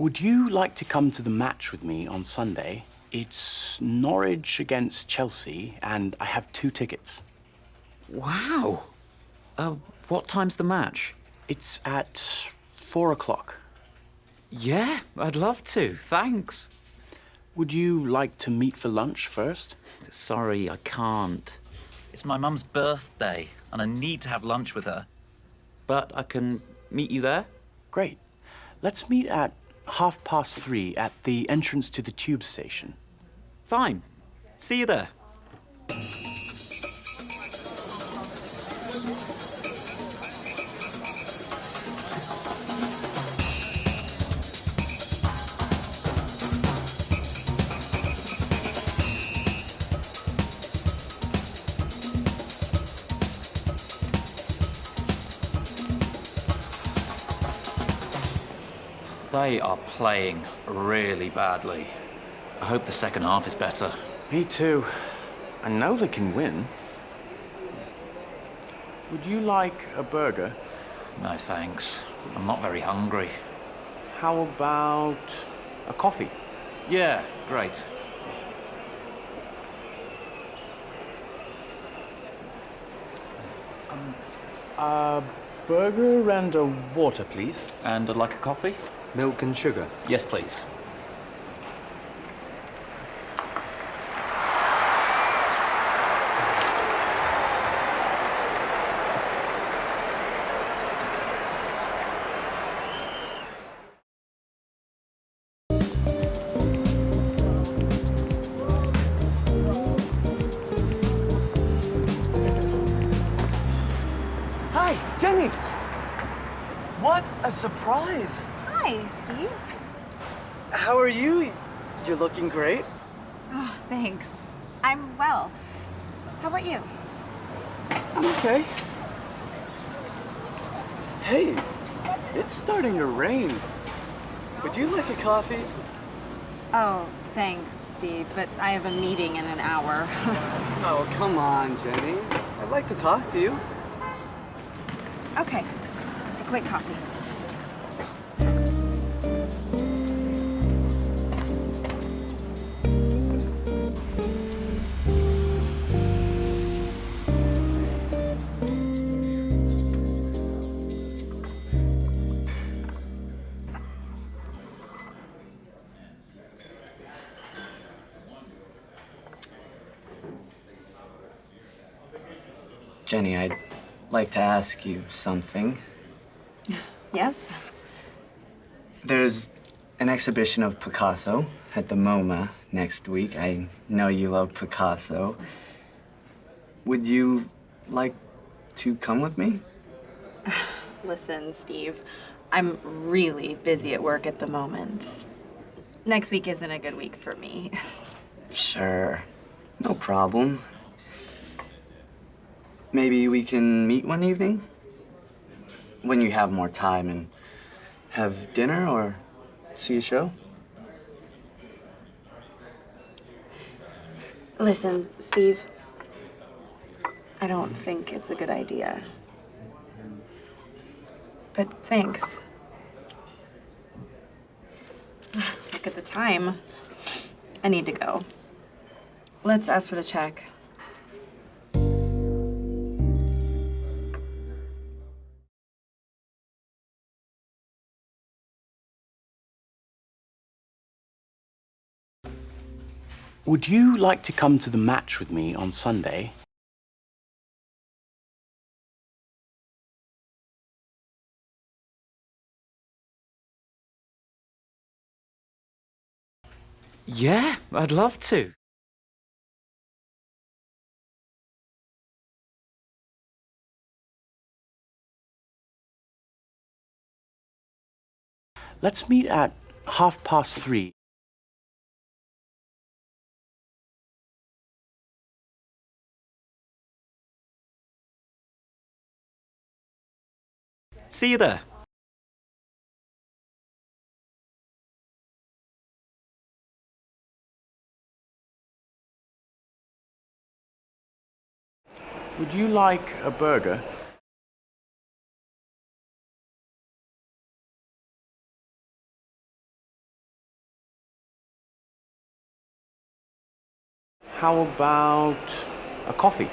Would you like to come to the match with me on Sunday? It's Norwich against Chelsea, and I have 2 tickets. Wow. What time's the match? It's at 4 o'clock. Yeah, I'd love to. Thanks. Would you like to meet for lunch first? Sorry, I can't. It's my mum's birthday, and I need to have lunch with her. But I can meet you there? Great. Let's meet at 3:30 at the entrance to the tube station. Fine. See you there. They are playing really badly. I hope the second half is better. Me too. I know they can win. Would you like a burger? No thanks. I'm not very hungry. How about a coffee? Yeah, great. A burger and a water, please. And I'd like a coffee? Milk and sugar. Yes, please. Hi, Jenny! What a surprise! Hi, Steve. How are you? You're looking great. Oh, thanks. I'm well. How about you? I'm okay. Hey, it's starting to rain. Would you like a coffee? Oh, thanks, Steve, but I have a meeting in an hour. Oh, come on, Jenny. I'd like to talk to you. Okay, a quick coffee. Jenny, I'd like to ask you something. Yes? There's an exhibition of Picasso at the MoMA next week. I know you love Picasso. Would you like to come with me? Listen, Steve, I'm really busy at work at the moment. Next week isn't a good week for me. Sure, no problem. Maybe we can meet one evening? When you have more time and have dinner or see a show? Listen, Steve, I don't think it's a good idea. But thanks. Look at the time. I need to go. Let's ask for the check. Would you like to come to the match with me on Sunday? Yeah, I'd love to. Let's meet at 3:30. See you there. Would you like a burger? How about a coffee?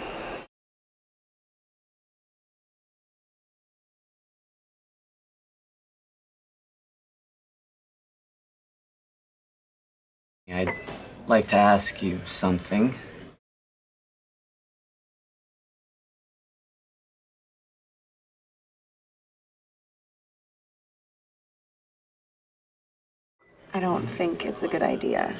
I'd like to ask you something. I don't think it's a good idea.